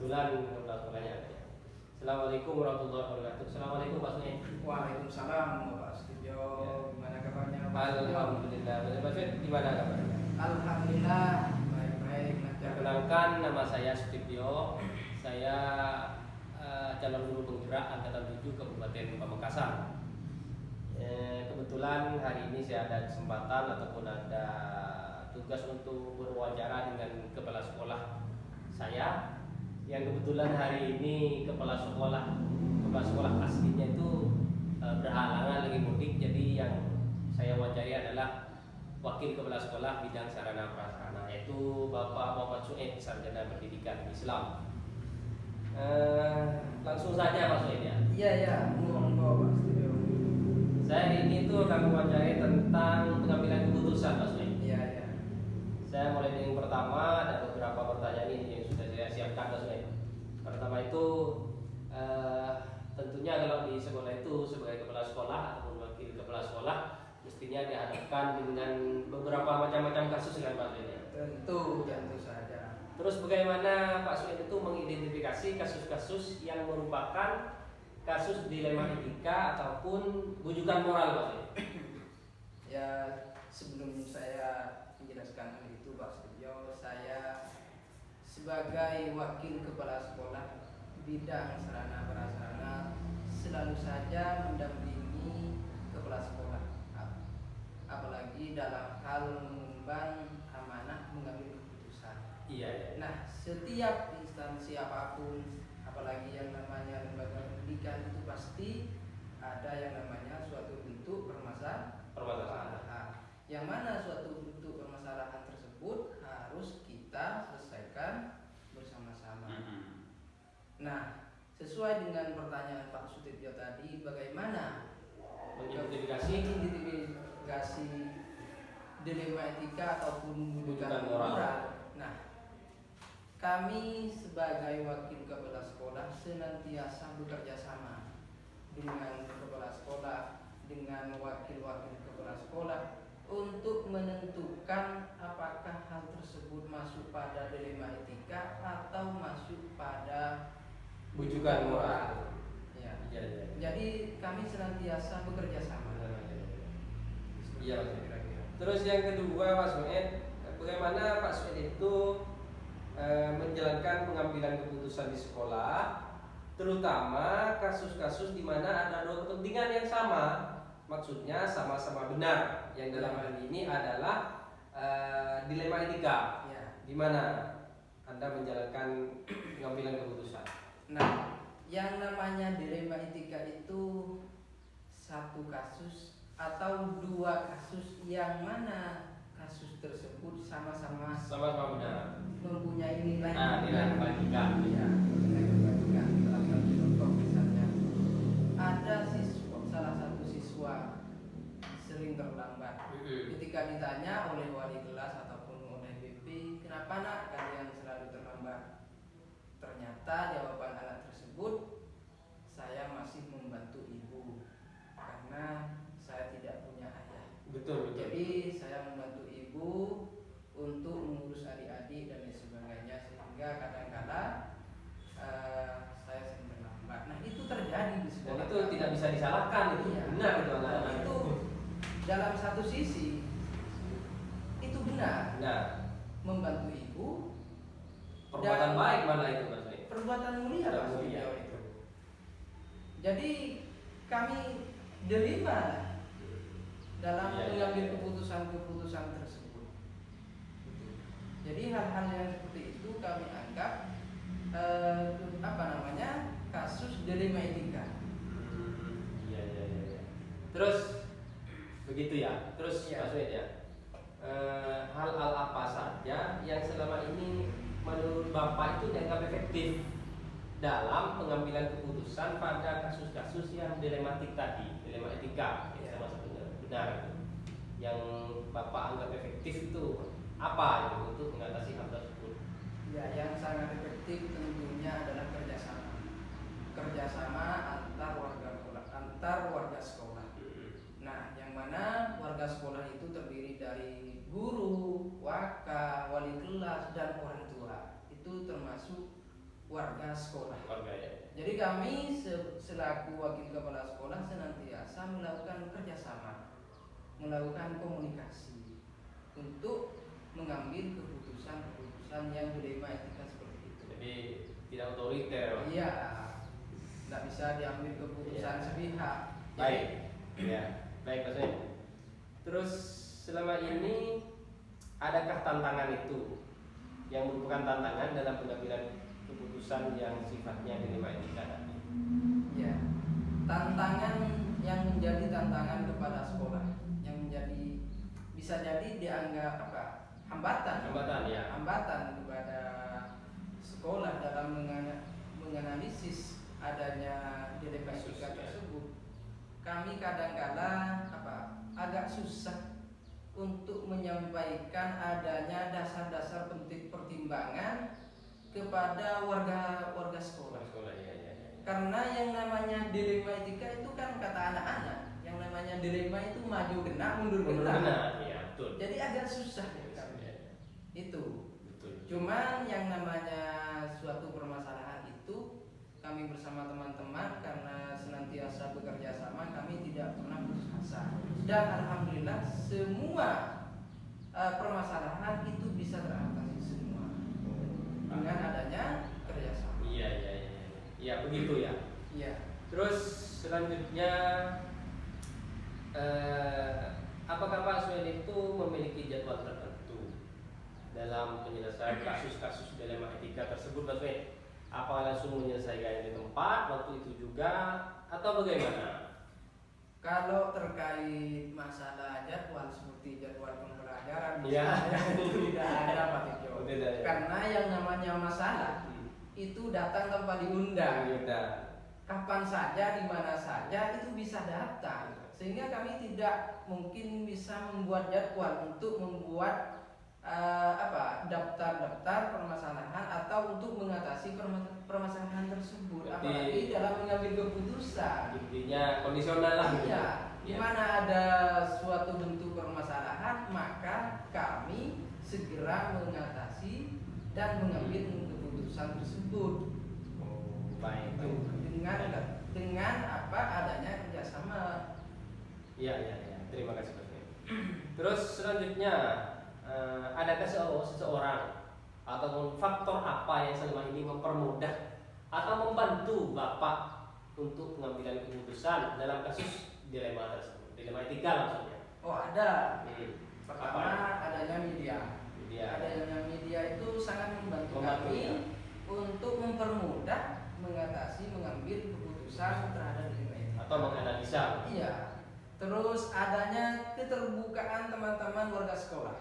kebetulan kepala sekolahnya ada ya. Assalamualaikum warahmatullahi wabarakatuh. Assalamualaikum Pak Suni. Waalaikumsalam Pak Setibio. Ya. Gimana kabarnya Pak Setibio? Alhamdulillah. Pak Suni gimana kabarnya? Alhamdulillah baik-baik. Perkenalkan, nama saya Setibio. Saya calon guru penggerak angkatan 7 Kabupaten Pamekasan. Kebetulan hari ini saya ada kesempatan ataupun ada tugas untuk berwawancara dengan kepala sekolah saya, yang kebetulan hari ini kepala sekolah aslinya itu berhalangan lagi mudik. Jadi yang saya wawancari adalah wakil kepala sekolah bidang sarana prasarana, yaitu Bapak Muhammad Sued, sarjana pendidikan Islam. Langsung saja Pak Sued ya. Iya, monggo Pak Setibio. Saya hari ini itu akan mewawancarai tentang pengambilan keputusan Pak Sued. Iya. Saya mulai dengan yang pertama, ada beberapa pertanyaan ini yang sudah saya siapkan Pak Sued. Pertama itu tentunya kalau di sekolah itu sebagai kepala sekolah ataupun wakil kepala sekolah mestinya dihadapkan dengan beberapa macam-macam kasus kan Pak Sued. Tentu saja. Terus bagaimana Pak Sued itu mengidentifikasi kasus-kasus yang merupakan kasus dilema etika ataupun bujukan moral Pak Sued? Ya, sebelum saya menjelaskan hal itu Pak Setibio, saya sebagai wakil kepala sekolah bidang sarana prasarana selalu saja mendampingi kepala sekolah, apalagi dalam hal mengemban amanah mengambil keputusan. Iya. Nah, setiap instansi apapun, apalagi yang namanya lembaga pendidikan, itu pasti ada yang namanya suatu bentuk permasalahan. Yang mana suatu bentuk permasalahan tersebut harus kita selesaikan bersama-sama. Nah, sesuai dengan pertanyaan Pak Sutibio tadi, bagaimana Mengidentifikasi dilema etika ataupun bujukan bujukan moral. Nah, kami sebagai wakil kepala sekolah senantiasa bekerja sama dengan kepala sekolah, dengan wakil-wakil kepala sekolah untuk menentukan apakah hal tersebut masuk pada dilema etika atau masuk pada bujukan moral. Ya. Iya. Jadi kami senantiasa bekerja sama. Iya. Terus yang kedua Pak Sued, bagaimana Pak Sued itu menjalankan pengambilan keputusan di sekolah, terutama kasus-kasus di mana ada dua kepentingan yang sama, maksudnya sama-sama benar. Yang dalam hal ini adalah dilema etika. Ya. Gimana Anda menjalankan pengambilan keputusan? Nah, yang namanya dilema etika itu satu kasus atau dua kasus yang mana kasus tersebut sama-sama benar. mempunyai nilai Nilai kebaikan. Ya, nilai kebaikan. Salah satu contoh misalnya ada salah satu siswa sering terlambat. Ketika ditanya oleh wali kelas ataupun oleh BP, kenapa nak kalian selalu terlambat? Ternyata jawaban anak tersebut, saya masih membantu ibu karena saya tidak punya ayah. Betul. Jadi saya membantu ibu untuk mengurus adik-adik dan lain sebagainya, sehingga kadang-kala saya sering terlambat. Nah, itu terjadi di sekolah. Dan itu tidak bisa disalahkan, itu Iya. benar itu anak-anak. Itu dalam satu sisi itu benar. Membantu ibu, Perbuatan dan baik mana itu Mas? perbuatan mulia Perbuatan Pak mulia. Setibio itu. Jadi kami dilema dalam mengambil keputusan-keputusan tersebut. Jadi hal-hal yang seperti itu kami anggap kasus dilema etika. Iya. Terus begitu ya. Terus Iya. Pak Sued ya. Hal-hal apa saja yang selama ini menurut Bapak itu dianggap efektif dalam pengambilan keputusan pada kasus-kasus yang dilematik tadi, dilema etika, Ya. salah satunya benar. Yang Bapak anggap efektif itu apa itu untuk mengatasi hal tersebut? Ya, yang sangat efektif tentunya adalah kerjasama antar warga sekolah. Nah, yang mana warga sekolah itu terdiri dari guru, waka, wali kelas, dan orang tua. Itu termasuk warga sekolah. Warga ya. Jadi kami selaku wakil kepala sekolah senantiasa melakukan kerjasama, melakukan komunikasi untuk mengambil keputusan-keputusan yang dilema etika seperti itu. Jadi tidak otoriter. Iya, tidak bisa diambil keputusan sepihak. Baik, ya, baik Mas Win. Terus selama ini adakah tantangan itu yang merupakan tantangan dalam pengambilan keputusan yang sifatnya dilema etika tadi? Ya, tantangan yang menjadi tantangan kepada sekolah, yang menjadi bisa jadi dianggap apa? Hambatan Ya. Hambatan kepada sekolah dalam menganalisis adanya dilema etika tersebut. Kami kadang-kala agak susah untuk menyampaikan adanya dasar-dasar penting pertimbangan kepada warga sekolah. Ya. Karena yang namanya dilema etika itu kan kata anak-anak, yang namanya dilema itu maju kena mundur kena. Ya, betul. Jadi agak susah ya. Itu. Betul. Cuman yang namanya suatu permasalahan itu kami bersama teman-teman karena senantiasa bekerja sama, kami tidak pernah putus asa. Dan alhamdulillah semua permasalahan itu bisa teratasi semua dengan adanya kerjasama. Iya. Ya begitu ya. Iya. Terus selanjutnya, apakah Pak Suen itu memiliki jadwal tertentu dalam penyelesaian kasus-kasus dilema etika tersebut, Pak Suen? Apakah langsung menyelesaikan di tempat waktu itu juga atau bagaimana? Kalau terkait masalah jadwal seperti jadwal pembelajaran, Ya. tidak ada Pak Tio. Tidak ada. Karena yang namanya masalah itu datang tanpa diundang. Kapan saja, di mana saja itu bisa datang. Sehingga kami tidak mungkin bisa membuat jadwal untuk membuat daftar-daftar permasalahan atau untuk mengatasi permasalahan tersebut. Berarti, apalagi dalam mengambil keputusan. Intinya kondisional lah. Iya. Di mana ada suatu bentuk permasalahan, maka kami segera mengatasi dan mengambil keputusan tersebut. Baik. Dengan adanya kerjasama. Iya. Terima kasih Pak Suen. Terus selanjutnya, adakah seseorang ataupun faktor apa yang selama ini mempermudah atau membantu Bapak untuk pengambilan keputusan dalam kasus dilema tersebut, dilema etika maksudnya? Oh, ada. Pertama, Apa? adanya media. Adanya media itu sangat membantu kami untuk mempermudah mengambil keputusan terhadap dilema etika atau menganalisa. Iya. Terus adanya keterbukaan teman-teman warga sekolah.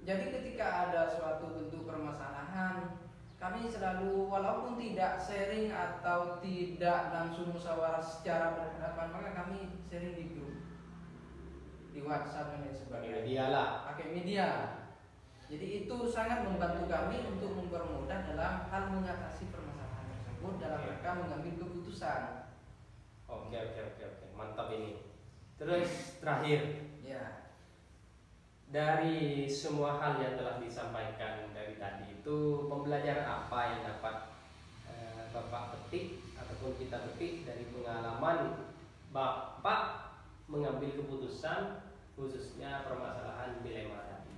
Jadi ketika ada suatu bentuk permasalahan, kami selalu walaupun tidak sharing atau tidak langsung musyawarah secara berhadapan, maka kami sharing di grup, di WhatsApp dan lain sebagainya. Pakai media. Jadi itu sangat membantu kami untuk mempermudah dalam hal mengatasi permasalahan tersebut dalam rangka mengambil keputusan. Oke. Mantap ini. Terus terakhir, Ya. dari semua hal yang telah disampaikan dari tadi itu, pembelajaran apa yang dapat Bapak petik ataupun kita petik dari pengalaman Bapak mengambil keputusan khususnya permasalahan dilema tadi?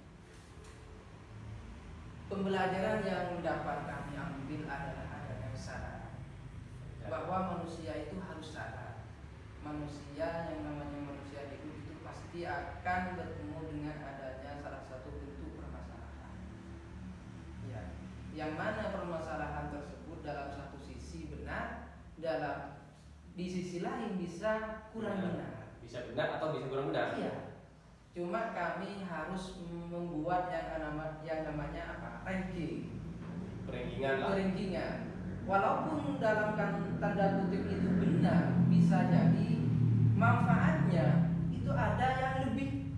Pembelajaran yang dapat kami ambil adalah adanya kesadaran bahwa manusia itu harus sadar. Manusia, yang namanya manusia itu pasti akan bertemu dengan adanya salah satu bentuk permasalahan. Ya, yang mana permasalahan tersebut dalam satu sisi benar, di sisi lain bisa kurang benar. Bisa benar atau bisa kurang benar. Iya. Cuma kami harus membuat yang namanya ranking. Rankingan. Walaupun dalam tanda kutip itu benar, bisa jadi manfaatnya itu ada yang lebih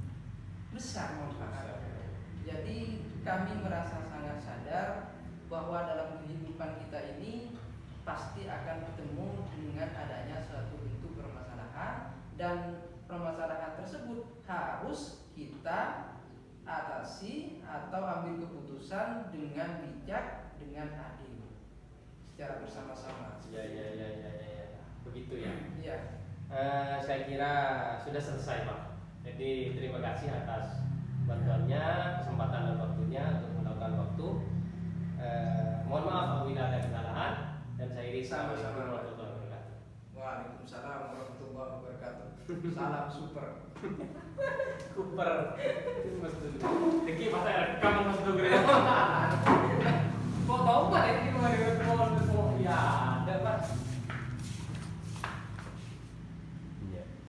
besar manfaatnya. Jadi kami merasa sangat sadar bahwa dalam kehidupan kita ini pasti akan bertemu dengan adanya suatu bentuk permasalahan, dan permasalahan tersebut harus kita atasi atau ambil keputusan dengan bijak, dengan adil. secara bersama-sama. Ya. Begitu ya. Iya. Saya kira sudah selesai Pak. Jadi terima kasih atas bantuannya, kesempatan dan waktunya untuk meluangkan waktu. Mohon maaf apabila ada kesalahan dan saya iri. Sama-sama. Warahmatullahi wabarakatuh. Waalaikumsalam warahmatullahi wabarakatuh. Salam super. Cooper. Mas Dugri. Deki masa rekam Mas Dugri. Kok tahu Pak ini kemarin?